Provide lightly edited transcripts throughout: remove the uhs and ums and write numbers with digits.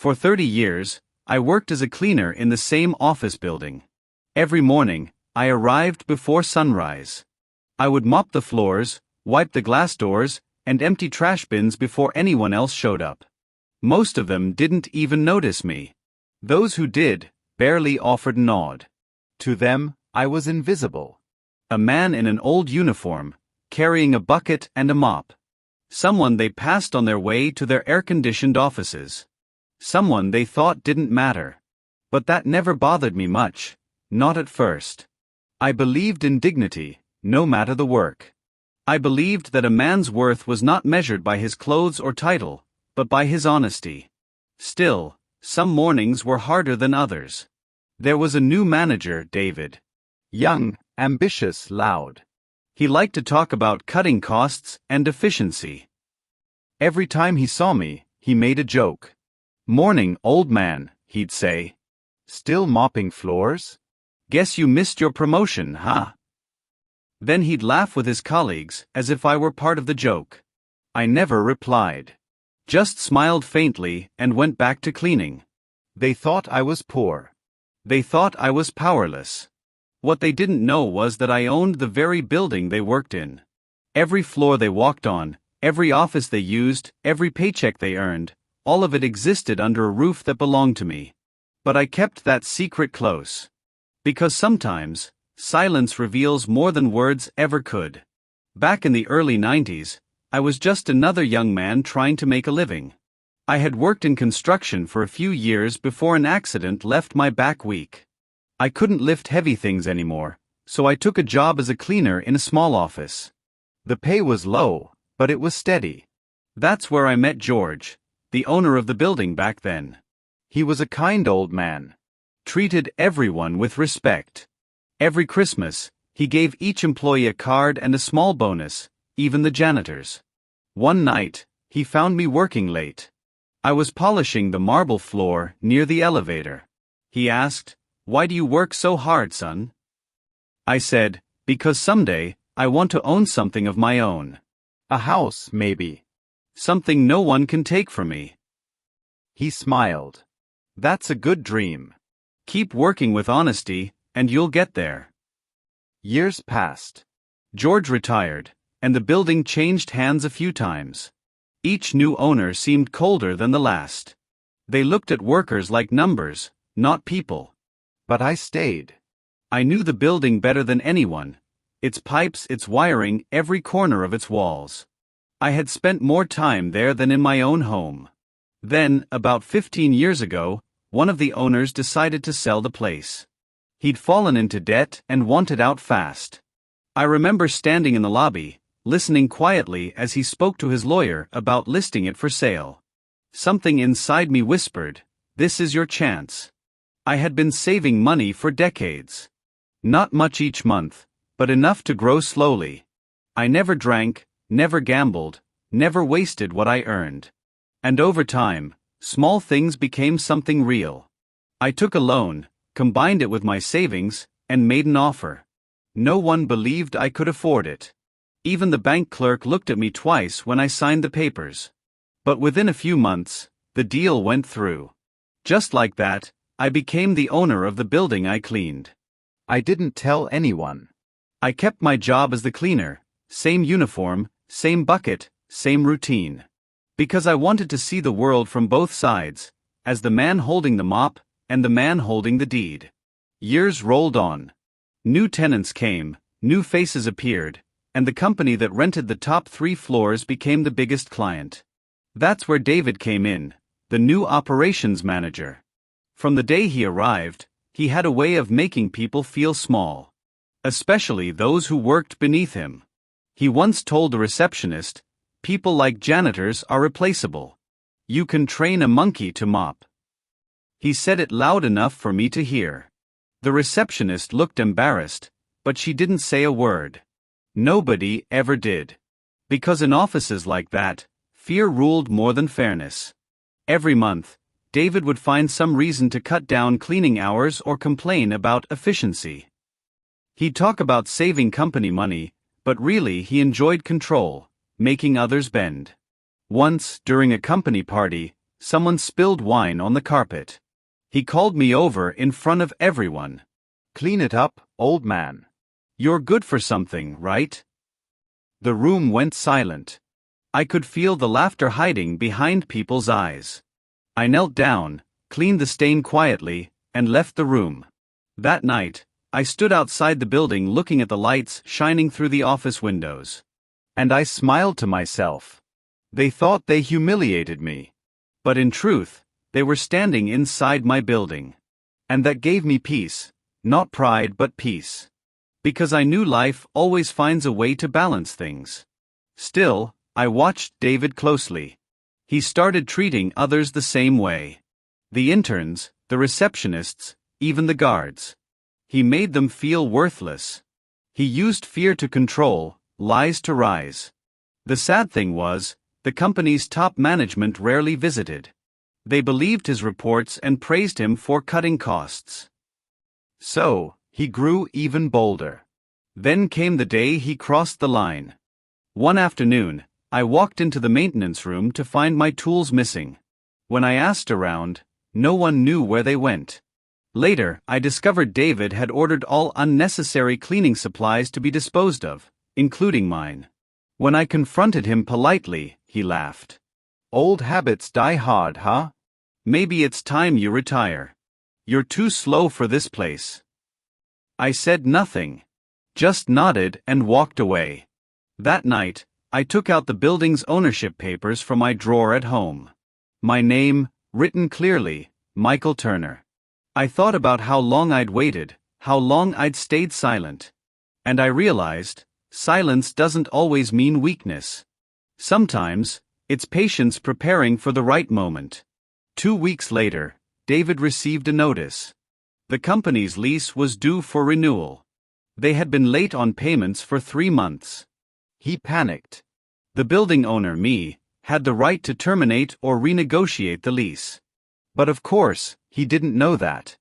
For 30 years, I worked as a cleaner in the same office building. Every morning, I arrived before sunrise. I would mop the floors, wipe the glass doors, and empty trash bins before anyone else showed up. Most of them didn't even notice me. Those who did, barely offered a nod. To them, I was invisible. A man in an old uniform, carrying a bucket and a mop. Someone they passed on their way to their air-conditioned offices. Someone they thought didn't matter. But that never bothered me much, not at first. I believed in dignity, no matter the work. I believed that a man's worth was not measured by his clothes or title, but by his honesty. Still, some mornings were harder than others. There was a new manager, David. Young, ambitious, loud. He liked to talk about cutting costs and efficiency. Every time he saw me, he made a joke. "Morning, old man," he'd say. "Still mopping floors? Guess you missed your promotion, huh?" Then he'd laugh with his colleagues, as if I were part of the joke. I never replied. Just smiled faintly and went back to cleaning. They thought I was poor. They thought I was powerless. What they didn't know was that I owned the very building they worked in. Every floor they walked on, every office they used, every paycheck they earned, all of it existed under a roof that belonged to me. But I kept that secret close. Because sometimes, silence reveals more than words ever could. Back in the early 90s, I was just another young man trying to make a living. I had worked in construction for a few years before an accident left my back weak. I couldn't lift heavy things anymore, so I took a job as a cleaner in a small office. The pay was low, but it was steady. That's where I met George, the owner of the building back then. He was a kind old man. Treated everyone with respect. Every Christmas, he gave each employee a card and a small bonus, even the janitors. One night, he found me working late. I was polishing the marble floor near the elevator. He asked, "Why do you work so hard, son?" I said, "Because someday, I want to own something of my own. A house, maybe. Something no one can take from me." He smiled. "That's a good dream. Keep working with honesty, and you'll get there." Years passed. George retired, and the building changed hands a few times. Each new owner seemed colder than the last. They looked at workers like numbers, not people. But I stayed. I knew the building better than anyone. Its pipes, its wiring, every corner of its walls. I had spent more time there than in my own home. Then, about 15 years ago, one of the owners decided to sell the place. He'd fallen into debt and wanted out fast. I remember standing in the lobby, listening quietly as he spoke to his lawyer about listing it for sale. Something inside me whispered, "This is your chance." I had been saving money for decades. Not much each month, but enough to grow slowly. I never drank, never gambled, never wasted what I earned. And over time, small things became something real. I took a loan, combined it with my savings, and made an offer. No one believed I could afford it. Even the bank clerk looked at me twice when I signed the papers. But within a few months, the deal went through. Just like that, I became the owner of the building I cleaned. I didn't tell anyone. I kept my job as the cleaner, same uniform, same bucket, same routine. Because I wanted to see the world from both sides, as the man holding the mop, and the man holding the deed. Years rolled on. New tenants came, new faces appeared, and the company that rented the top 3 floors became the biggest client. That's where David came in, the new operations manager. From the day he arrived, he had a way of making people feel small. Especially those who worked beneath him. He once told a receptionist, "People like janitors are replaceable. You can train a monkey to mop." He said it loud enough for me to hear. The receptionist looked embarrassed, but she didn't say a word. Nobody ever did. Because in offices like that, fear ruled more than fairness. Every month, David would find some reason to cut down cleaning hours or complain about efficiency. He'd talk about saving company money, but really he enjoyed control, making others bend. Once, during a company party, Someone spilled wine on the carpet. He called me over in front of everyone. "Clean it up, old man. You're good for something, right?" The room went silent. I could feel the laughter hiding behind people's eyes. I knelt down, cleaned the stain quietly, and left the room. That night, I stood outside the building looking at the lights shining through the office windows. And I smiled to myself. They thought they humiliated me. But in truth, they were standing inside my building. And that gave me peace, not pride but peace. Because I knew life always finds a way to balance things. Still, I watched David closely. He started treating others the same way. The interns, the receptionists, even the guards. He made them feel worthless. He used fear to control, lies to rise. The sad thing was, the company's top management rarely visited. They believed his reports and praised him for cutting costs. So, he grew even bolder. Then came the day he crossed the line. One afternoon, I walked into the maintenance room to find my tools missing. When I asked around, no one knew where they went. Later, I discovered David had ordered all unnecessary cleaning supplies to be disposed of, including mine. When I confronted him politely, he laughed. "Old habits die hard, huh? Maybe it's time you retire. You're too slow for this place." I said nothing. Just nodded and walked away. That night, I took out the building's ownership papers from my drawer at home. My name, written clearly, Michael Turner. I thought about how long I'd waited, how long I'd stayed silent. And I realized, silence doesn't always mean weakness. Sometimes, it's patience preparing for the right moment. 2 weeks later, David received a notice. The company's lease was due for renewal. They had been late on payments for 3 months. He panicked. The building owner, me, had the right to terminate or renegotiate the lease. But of course, he didn't know that.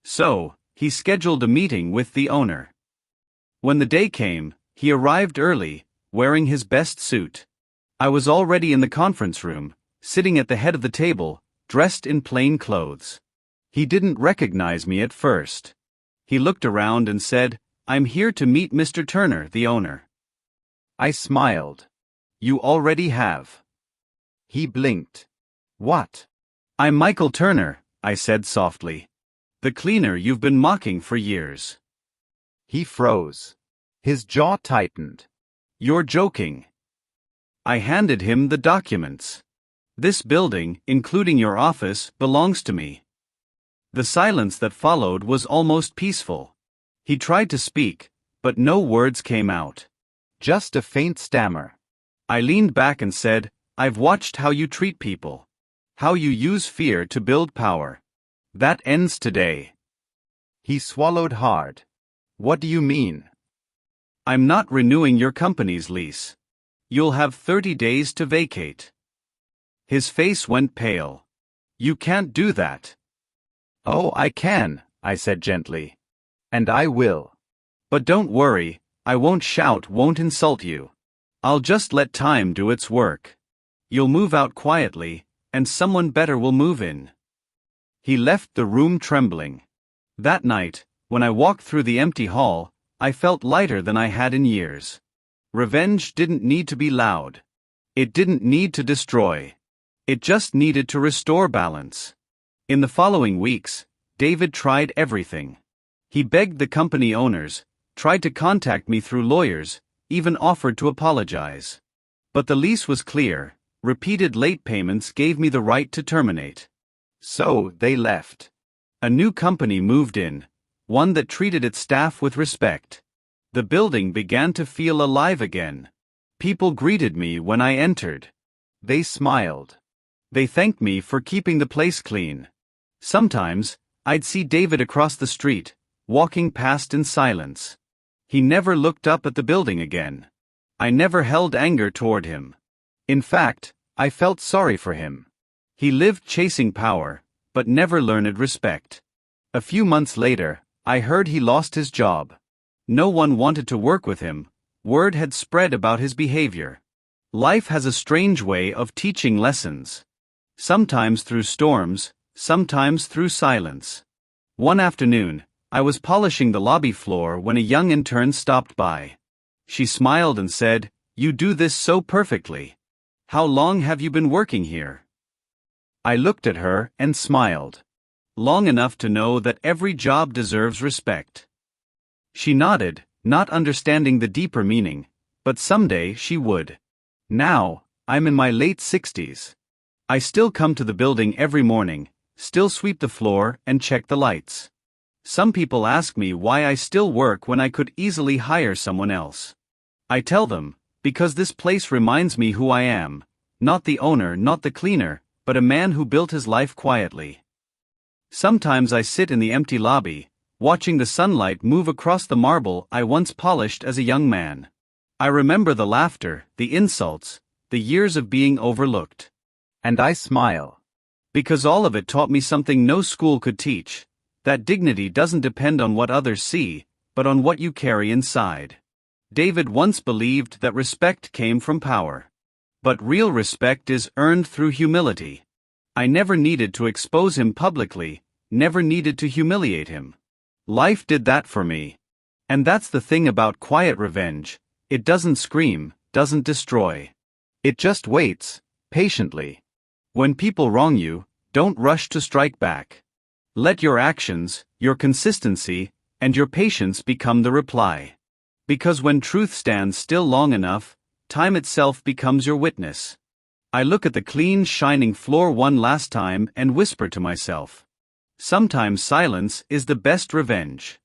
So, he scheduled a meeting with the owner. When the day came, he arrived early, wearing his best suit. I was already in the conference room, sitting at the head of the table, dressed in plain clothes. He didn't recognize me at first. He looked around and said, "I'm here to meet Mr. Turner, the owner." I smiled. "You already have." He blinked. "What?" "I'm Michael Turner," I said softly. "The cleaner you've been mocking for years." He froze. His jaw tightened. "You're joking." I handed him the documents. "This building, including your office, belongs to me." The silence that followed was almost peaceful. He tried to speak, but no words came out. Just a faint stammer. I leaned back and said, "I've watched how you treat people. How you use fear to build power. That ends today." He swallowed hard. "What do you mean?" "I'm not renewing your company's lease. You'll have 30 days to vacate." His face went pale. "You can't do that." "Oh, I can," I said gently. "And I will. But don't worry, I won't shout, won't insult you. I'll just let time do its work. You'll move out quietly, and someone better will move in." He left the room trembling. That night, when I walked through the empty hall, I felt lighter than I had in years. Revenge didn't need to be loud. It didn't need to destroy. It just needed to restore balance. In the following weeks, David tried everything. He begged the company owners, tried to contact me through lawyers, even offered to apologize. But the lease was clear. Repeated late payments gave me the right to terminate. So, they left. A new company moved in, one that treated its staff with respect. The building began to feel alive again. People greeted me when I entered. They smiled. They thanked me for keeping the place clean. Sometimes, I'd see David across the street, walking past in silence. He never looked up at the building again. I never held anger toward him. In fact, I felt sorry for him. He lived chasing power, but never learned respect. A few months later, I heard he lost his job. No one wanted to work with him. Word had spread about his behavior. Life has a strange way of teaching lessons. Sometimes through storms, sometimes through silence. One afternoon, I was polishing the lobby floor when a young intern stopped by. She smiled and said, "You do this so perfectly. How long have you been working here?" I looked at her and smiled. Long enough to know that every job deserves respect. She nodded, not understanding the deeper meaning, but someday she would. Now, I'm in my late 60s. I still come to the building every morning, still sweep the floor and check the lights. Some people ask me why I still work when I could easily hire someone else. I tell them, because this place reminds me who I am, not the owner, not the cleaner, but a man who built his life quietly. Sometimes I sit in the empty lobby, watching the sunlight move across the marble I once polished as a young man. I remember the laughter, the insults, the years of being overlooked. And I smile. Because all of it taught me something no school could teach, that dignity doesn't depend on what others see, but on what you carry inside. David once believed that respect came from power. But real respect is earned through humility. I never needed to expose him publicly, never needed to humiliate him. Life did that for me. And that's the thing about quiet revenge, it doesn't scream, doesn't destroy. It just waits, patiently. When people wrong you, don't rush to strike back. Let your actions, your consistency, and your patience become the reply. Because when truth stands still long enough, time itself becomes your witness. I look at the clean, shining floor one last time and whisper to myself. Sometimes silence is the best revenge.